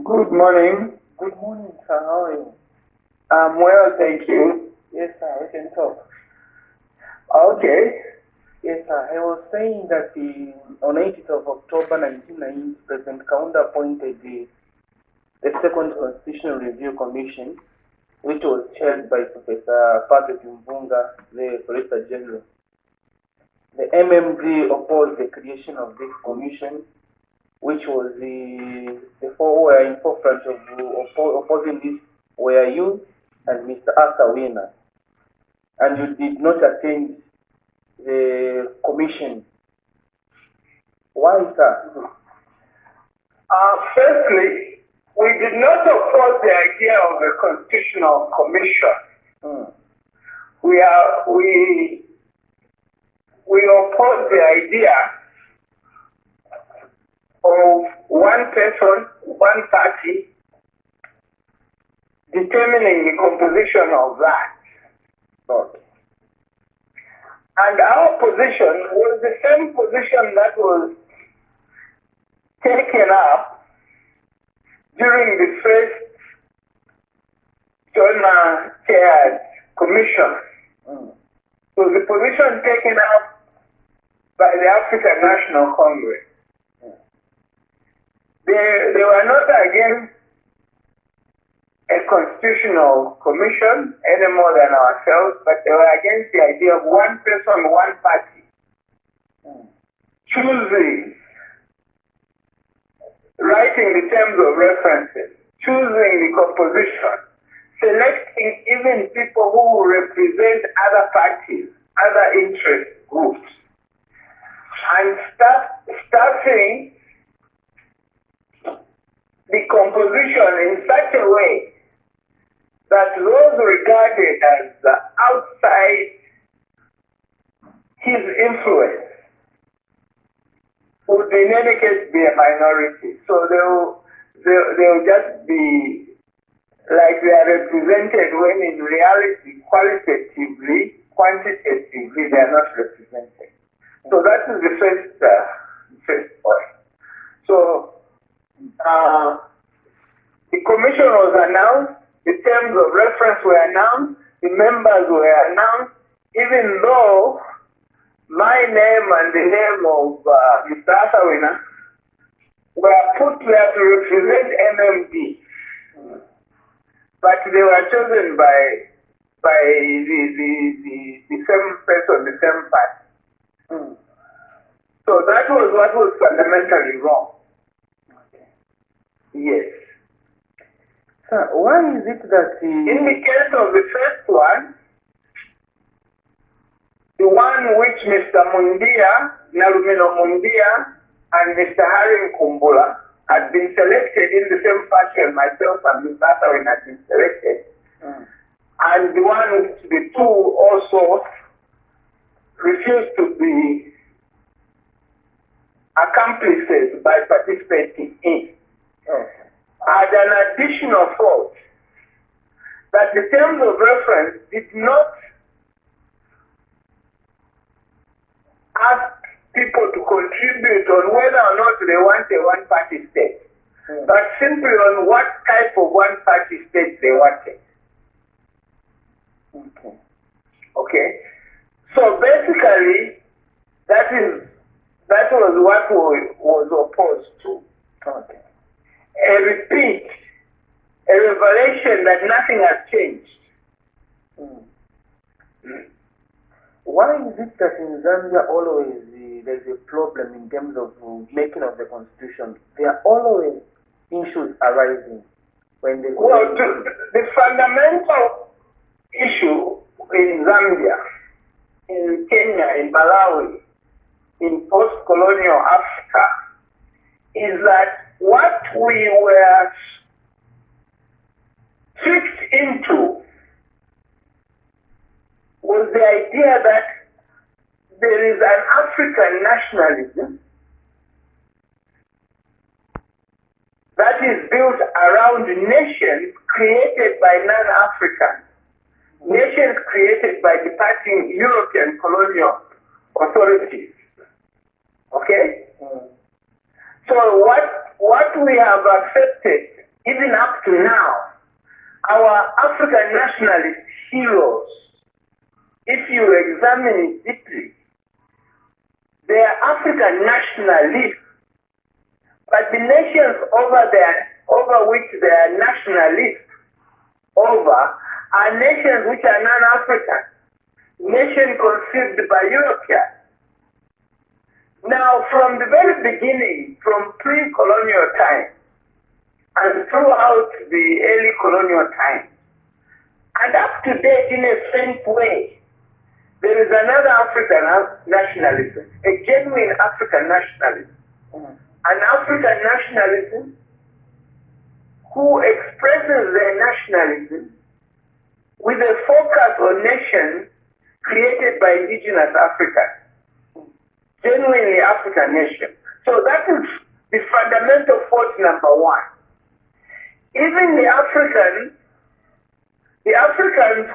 Good morning. Good morning, sir. How are you? I'm well, thank you. Yes, sir. We can talk. Okay. Yes, sir. I was saying that on 8th of October 1990, President Kaunda appointed the Second Constitutional Review Commission, which was chaired by Professor Patrick Mvunga, the Solicitor General. The MMD opposed the creation of this commission, which was the four were in forefront of opposing this were you and Mr. Arthur Wiener. And you did not attend the commission. Why, sir? Firstly, we did not oppose the idea of a constitutional commission. We oppose the idea of one person, one party, determining the composition of that. Okay. And our position was the same position that was taken up during the first Chaired commission. So the position taken up by the African National Congress. They were not against a constitutional commission any more than ourselves, but they were against the idea of one person, one party choosing, writing the terms of references, choosing the composition, selecting even people who represent other parties, other interest groups, and starting the composition in such a way that those regarded as outside his influence would in any case be a minority. So they'll just be like they are represented when in reality, qualitatively, quantitatively, they are not represented. So that is the first point. So the commission was announced, the terms of reference were announced, the members were announced, even though my name and the name of Mr. Arthur Wiener were put there to represent MMD. But they were chosen by the same person, the same party. So that was what was fundamentally wrong. Yes. Sir, why is it that in the case of the first one, the one which Mr. Nalumino Mundia, and Mr. Harry Kumbula had been selected in the same fashion, myself and Mr. Arthur had been selected, and the one which the two also refused to be accomplices by participating in. Had an additional fault that the terms of reference did not ask people to contribute on whether or not they want a one-party state, but simply on what type of one-party state they wanted. Okay. So basically, that was what was opposed to. Okay. A repeat, a revelation that nothing has changed. Why is it that in Zambia always there's a problem in terms of making of the constitution? There are always issues arising when they... Well, the fundamental issue in Zambia, in Kenya, in Malawi, in post-colonial Africa, is that what we were tricked into was the idea that there is an African nationalism that is built around nations created by non-Africans, nations created by departing European colonial authorities. Okay? So what we have accepted even up to now, our African nationalist heroes, if you examine it deeply, they are African nationalists, but the nations over which they are nationalists over are nations which are non-African, nations conceived by Europeans. Now, from the very beginning, from pre-colonial times and throughout the early colonial times, and up to date in a faint way, there is another African nationalism, a genuine African nationalism. An African nationalism who expresses their nationalism with a focus on nations created by indigenous Africans, genuinely African nations. So that is the fundamental fault number one. Even the Africans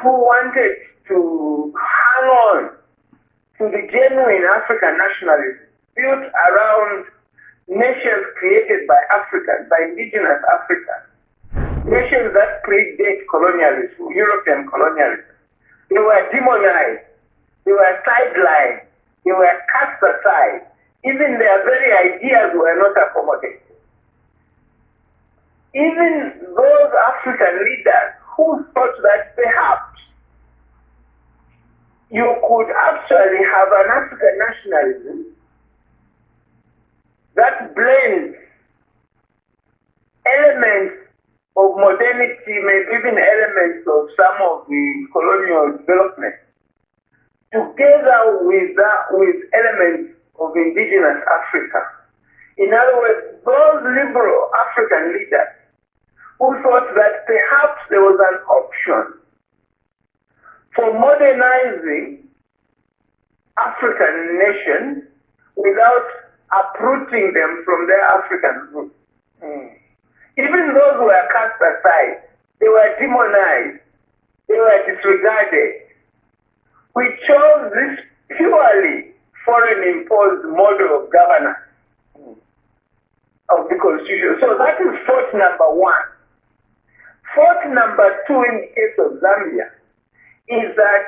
who wanted to hang on to the genuine African nationalism built around nations created by Africans, by indigenous Africans, nations that predate colonialism, European colonialism. They were demonized, they were sidelined, they were cast aside. Even their very ideas were not accommodated. Even those African leaders who thought that perhaps you could actually have an African nationalism that blends elements of modernity, maybe even elements of some of the colonial development, together with elements of indigenous Africa. In other words, those liberal African leaders who thought that perhaps there was an option for modernizing African nations without uprooting them from their African roots. Even those who were cast aside, they were demonized, they were disregarded. We chose this purely foreign-imposed model of governance of the Constitution. So that is fault number one. Fault number two in the case of Zambia is that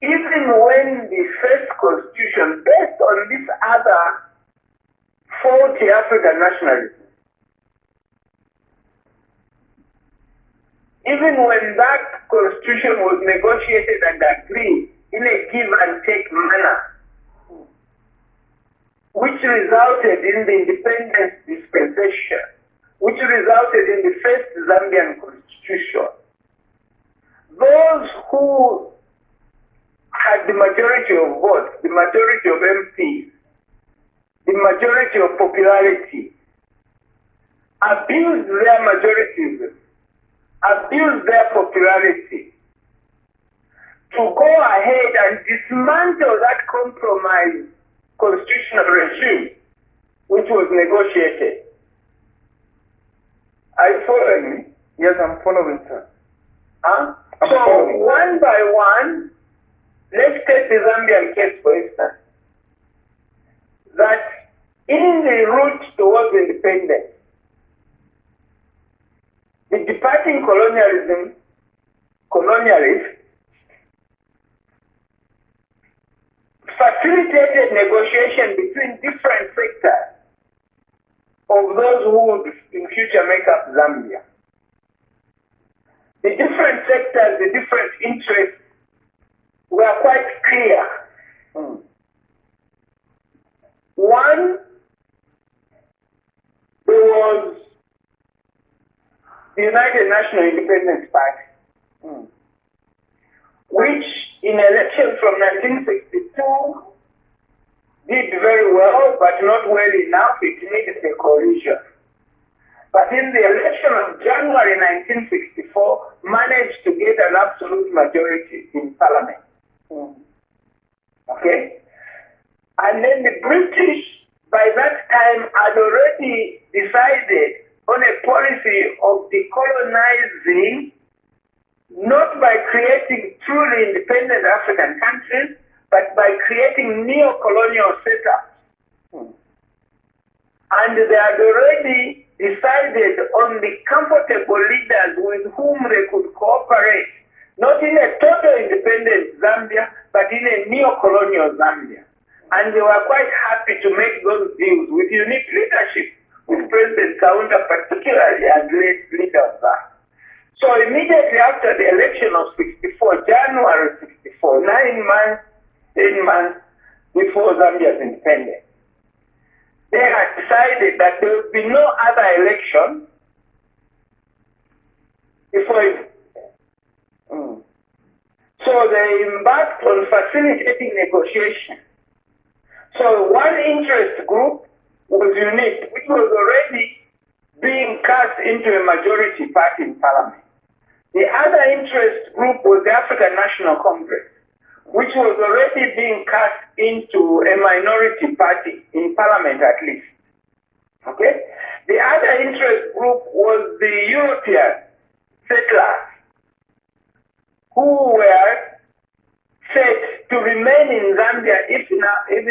even when the first Constitution, based on this other faulty African nationalism, even when that Constitution was negotiated and agreed in a give and take manner, which resulted in the independence dispensation, which resulted in the first Zambian Constitution, those who had the majority of votes, the majority of MPs, the majority of popularity, abused their majorities, abused their popularity to go ahead and dismantle that compromise constitutional regime which was negotiated. Are you following me? Yes, I'm following, sir. So one by one, let's take the Zambian case for instance, that in the route towards independence, the departing colonialists facilitated negotiation between different sectors of those who would in future make up Zambia. The different sectors, the different interests were quite clear. One, there was the United National Independence Party, which in elections from 1962 did very well, but not well enough. It needed a coalition. But in the election of January 1964, managed to get an absolute majority in parliament. Okay? And then the British, by that time, had already decided on a policy of decolonizing, not by creating truly independent African countries, but by creating neo-colonial setups. And they had already decided on the comfortable leaders with whom they could cooperate, not in a total independent Zambia, but in a neo-colonial Zambia. And they were quite happy to make those deals with unique leadership, with President Kaunda particularly as late leader of that. So immediately after the election of 64, January 64, 9 months, 10 months before Zambia's independence, they had decided that there would be no other election before it. So they embarked on facilitating negotiation. So one interest group was UNIT, which was already being cast into a majority party in parliament. The other interest group was the African National Congress, which was already being cast into a minority party in parliament at least. Okay? The other interest group was the European settlers who were set to remain in Zambia even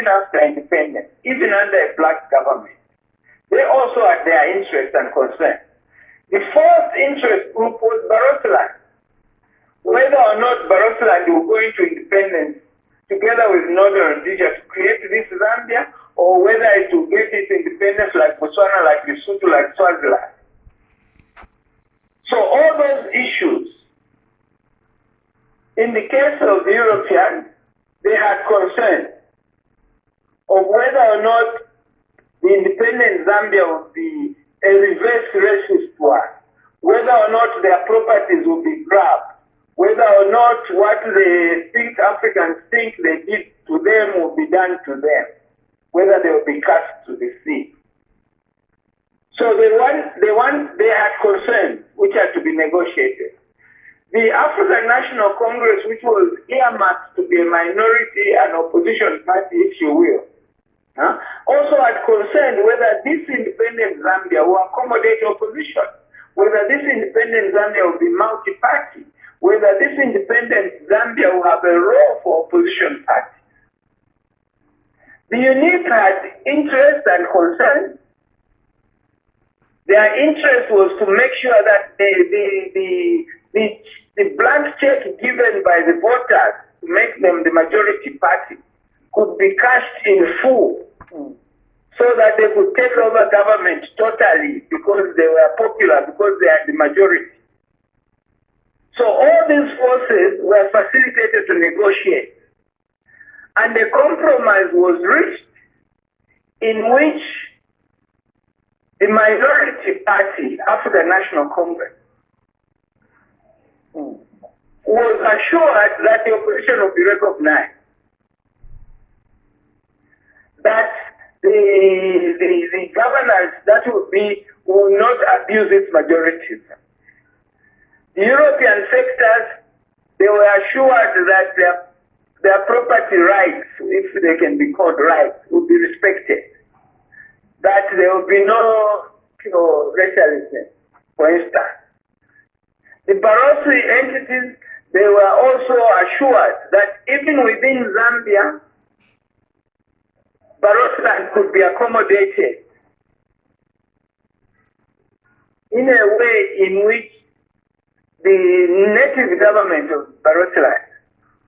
after independence, even under a black government. They also had their interest and concern. The fourth interest group was Barotseland. Whether or not Barotseland will go into independence together with Northern Rhodesia to create this Zambia, or whether it will get its independence like Botswana, like Lesotho, like Swaziland. So all those issues, in the case of the Europeans, they had concern of whether or not the independent Zambia would be a reverse racist one, whether or not their properties will be grabbed, whether or not what they think Africans think they did to them will be done to them, whether they will be cast to the sea. So they had concerns which had to be negotiated. The African National Congress, which was earmarked to be a minority and opposition party, if you will, also had concerned whether this independent Zambia will accommodate opposition, whether this independent Zambia will be multi-party, whether this independent Zambia will have a role for opposition parties. The UNIT had interest and concern. Their interest was to make sure that the blank check given by the voters to make them the majority party could be cashed in full, so that they could take over government totally because they were popular, because they had the majority. So all these forces were facilitated to negotiate. And a compromise was reached in which the minority party, African National Congress, was assured that the opposition would be recognized, that the governance that will not abuse its majorities. The European sectors, they were assured that their property rights, if they can be called rights, would be respected, that there will be no racialism, for instance. The Barotse entities, they were also assured that even within Zambia, Barotseland could be accommodated in a way in which the native government of Barotseland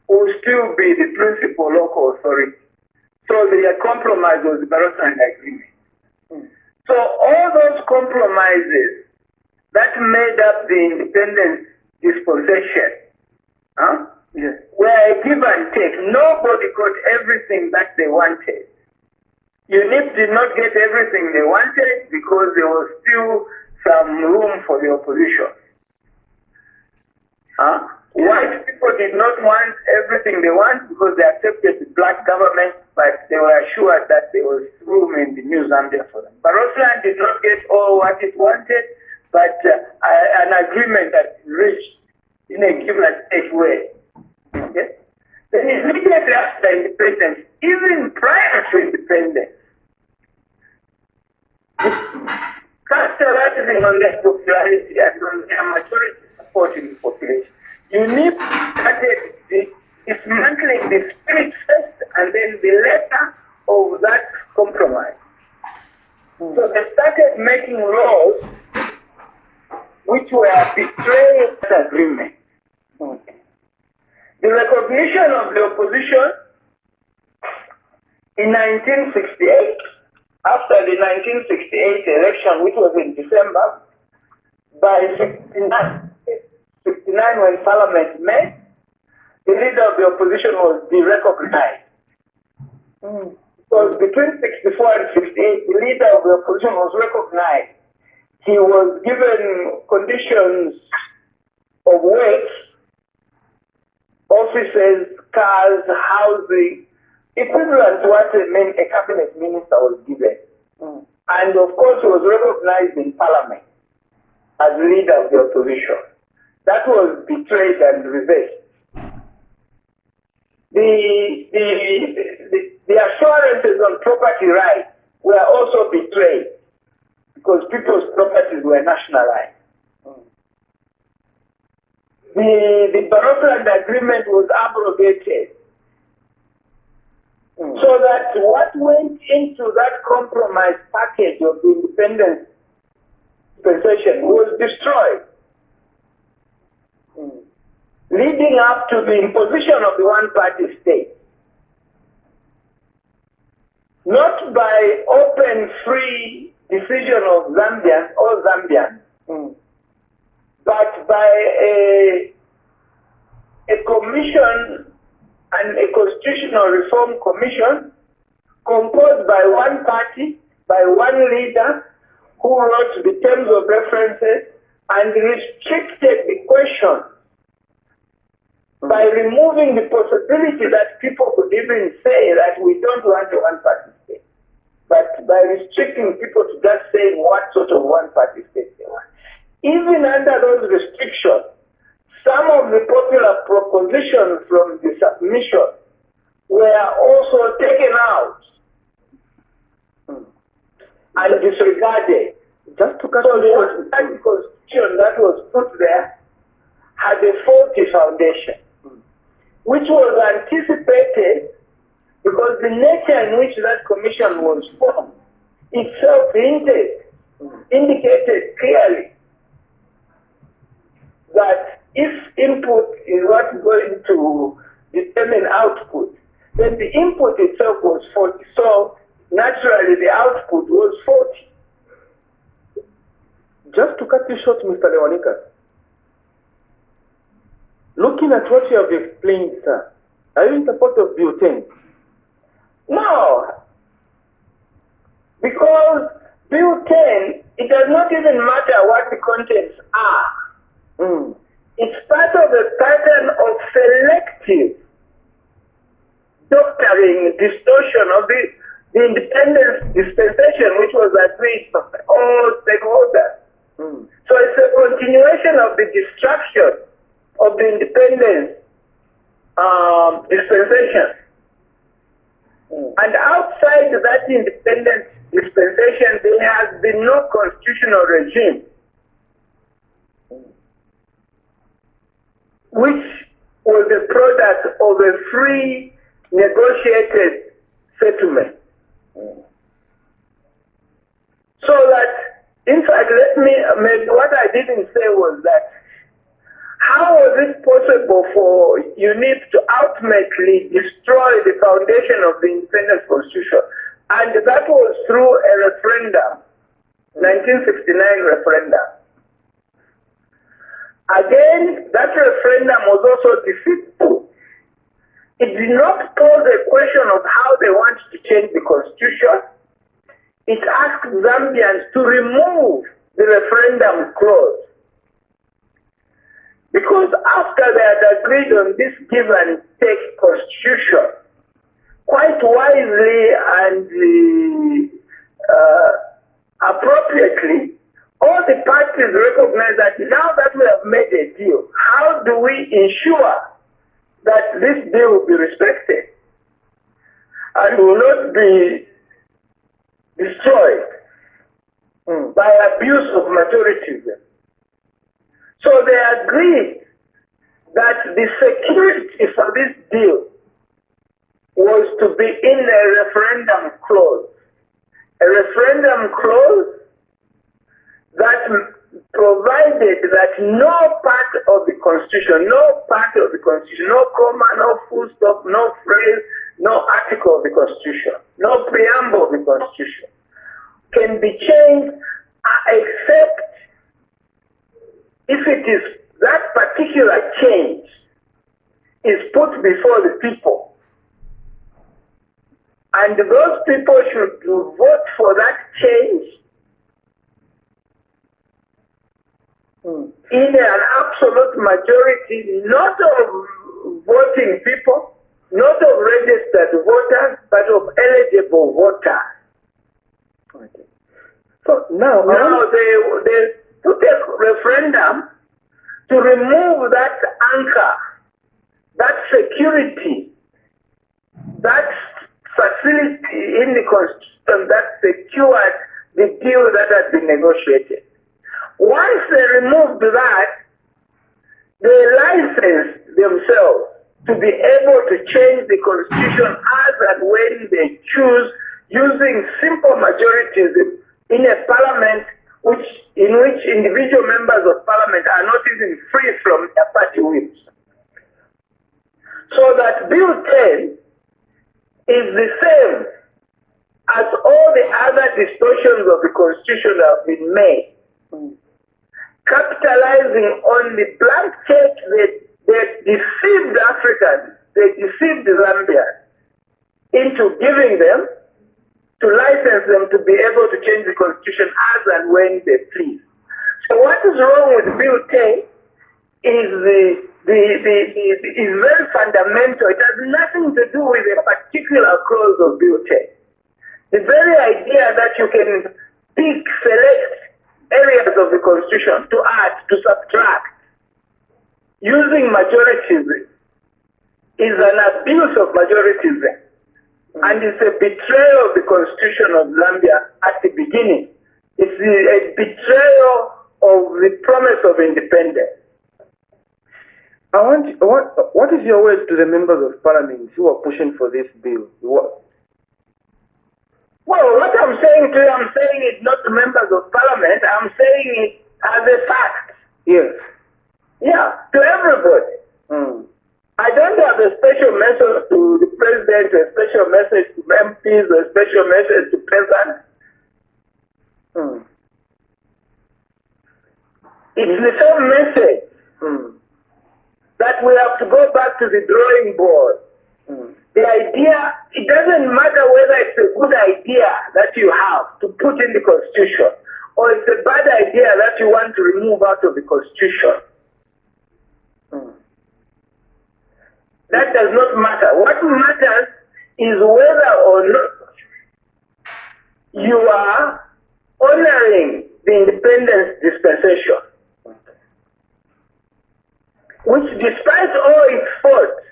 will still be the principal local authority. So the compromise was the Barotseland Agreement. So all those compromises that made up the independence dispensation were a give and take. Nobody got everything that they wanted. UNIP did not get everything they wanted because there was still some room for the opposition. White people did not want everything they want because they accepted the black government, but they were assured that there was room in the new Zambia for them. Barotseland did not get all what it wanted, but an agreement that reached in a give and take way. Okay? Then immediately after independence, even prior to independence, capitalizing on their popularity and on their majority support in the population, UNIP started dismantling the spirit first and then the letter of that compromise. So they started making laws which were betraying that agreement. Okay. The recognition of the opposition in 1968, after the 1968 election, which was in December, by 69 when Parliament met, the leader of the opposition was derecognized. Because between 64 and 68, the leader of the opposition was recognized. He was given conditions of work, offices, cars, housing, equivalent to what a cabinet minister was given. And of course, he was recognized in Parliament as leader of the opposition. That was betrayed and reversed. The assurances on property rights were also betrayed because people's properties were nationalized. The Barocland Agreement was abrogated. So that what went into that compromise package of the independence dispensation was destroyed, leading up to the imposition of the one-party state. Not by open, free decision of Zambians or Zambians, but by a commission and a constitutional reform commission composed by one party, by one leader, who wrote the terms of references and restricted the question by removing the possibility that people could even say that we don't want a one-party state, but by restricting people to just saying what sort of one-party state they want. Even under those restrictions, some of the popular propositions from the submission were also taken out and disregarded. Just to cut so the constitution that was put there had a faulty foundation, which was anticipated because the nature in which that commission was formed itself indicated clearly that if input is what's going to determine output, then the input itself was faulty. So naturally the output was faulty. Just to cut you short, Mr. Lewanika, looking at what you have explained, sir, are you in support of Butane? No, because Butane, it does not even matter what the contents are. It's part of a pattern of selective doctoring, distortion of the independence dispensation, which was agreed by all stakeholders. So it's a continuation of the destruction of the independence dispensation. And outside that independence dispensation, there has been no constitutional regime which was a product of a free negotiated settlement. So that, in fact, what I didn't say was that how was it possible for UNIP to ultimately destroy the foundation of the independence constitution? And that was through a referendum, 1969 referendum. Again, that referendum was also deceitful. It did not pose a question of how they want to change the constitution. It asked Zambians to remove the referendum clause. Because after they had agreed on this give and take constitution, quite wisely and appropriately, all the parties recognize that now that we have made a deal, how do we ensure that this deal will be respected and will not be destroyed by abuse of majoritism? So they agreed that the security for this deal was to be in a referendum clause. a referendum clause that provided that no part of the Constitution, no comma, no full stop, no phrase, no article of the Constitution, no preamble of the Constitution can be changed except if it is that particular change is put before the people. And those people should vote for that change in an absolute majority, not of voting people, not of registered voters, but of eligible voters. Okay. So now they put a referendum to remove that anchor, that security, that facility in the Constitution that secured the deal that had been negotiated. Once they removed that, they licensed themselves to be able to change the Constitution as and when they choose, using simple majorities in a parliament in which individual members of parliament are not even free from their party whips. So that Bill 10 is the same as all the other distortions of the Constitution that have been made, capitalizing on the blank check they deceived Africans, they deceived Zambia into giving them, to license them to be able to change the Constitution as and when they please. So what is wrong with Bill 10 is is very fundamental. It has nothing to do with a particular clause of Bill 10. The very idea that you can select areas of the Constitution to add, to subtract, using majorities is an abuse of majorities. And it's a betrayal of the Constitution of Zambia at the beginning. It's a betrayal of the promise of independence. What is your word to the members of parliament who are pushing for this bill? Well, what I'm saying to you, I'm saying it not to members of parliament, I'm saying it as a fact. Yes. Yeah, to everybody. I don't have a special message to the president, a special message to MPs, a special message to president. It's the same message that we have to go back to the drawing board. The idea, it doesn't matter whether it's a good idea that you have to put in the Constitution or it's a bad idea that you want to remove out of the Constitution. That does not matter. What matters is whether or not you are honoring the independence dispensation, which despite all its faults,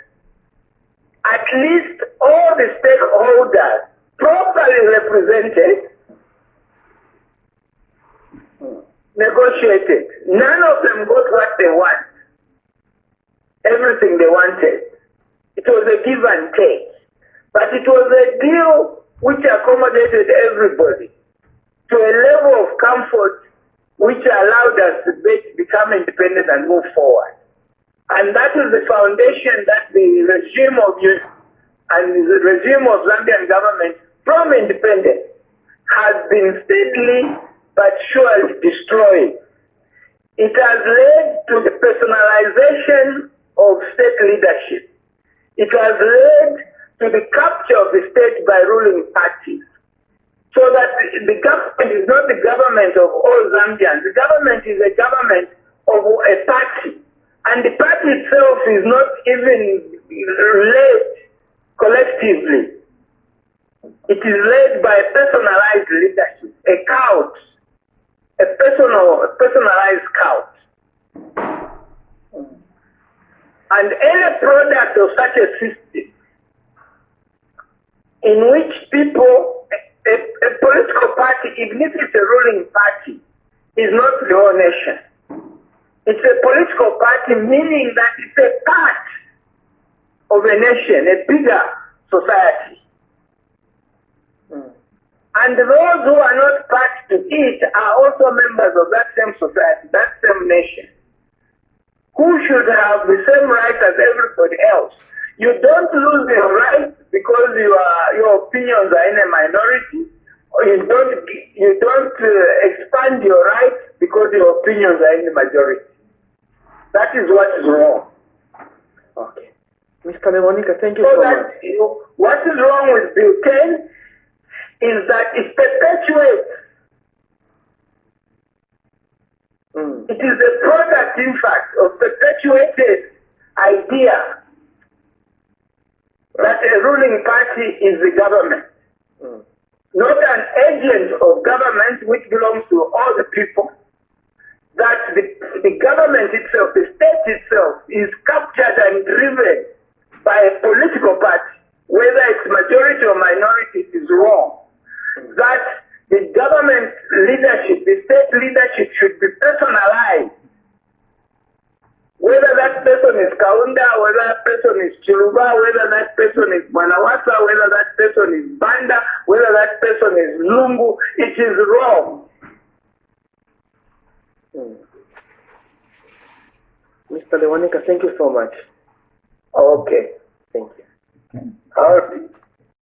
at least all the stakeholders properly represented negotiated. None of them got what they want, everything they wanted. It was a give and take. But it was a deal which accommodated everybody to a level of comfort which allowed us to become independent and move forward. And that is the foundation that the regime of youth and the regime of Zambian government from independence has been steadily but surely destroying. It has led to the personalization of state leadership. It has led to the capture of the state by ruling parties. So that the government is not the government of all Zambians. The government is a government of a party. And the party itself is not even led collectively. It is led by a personalized leadership, a cult, a personalized cult. And any product of such a system in which people, a political party, even if it's a ruling party, is not the whole nation. It's a political party, meaning that it's a part of a nation, a bigger society. And those who are not part to it are also members of that same society, that same nation, who should have the same rights as everybody else. You don't lose your rights because your opinions are in a minority, or you don't expand your rights because your opinions are in the majority. That is what is wrong. Okay. Mr. Lewanika, thank you So so that, much. what is wrong with Butane is that it perpetuates. It is a product, in fact, of perpetuated idea that a ruling party is the government, not an agent of government which belongs to all the people. That the government itself, the state itself, is captured and driven by a political party, whether it's majority or minority, it is wrong. That the government leadership, the state leadership should be personalized. Whether that person is Kaunda, whether that person is Chiluba, whether that person is Manawasa, whether that person is Banda, whether that person is Lungu, it is wrong. Mr. Lewanika, thank you so much. Okay. Thank you. Okay.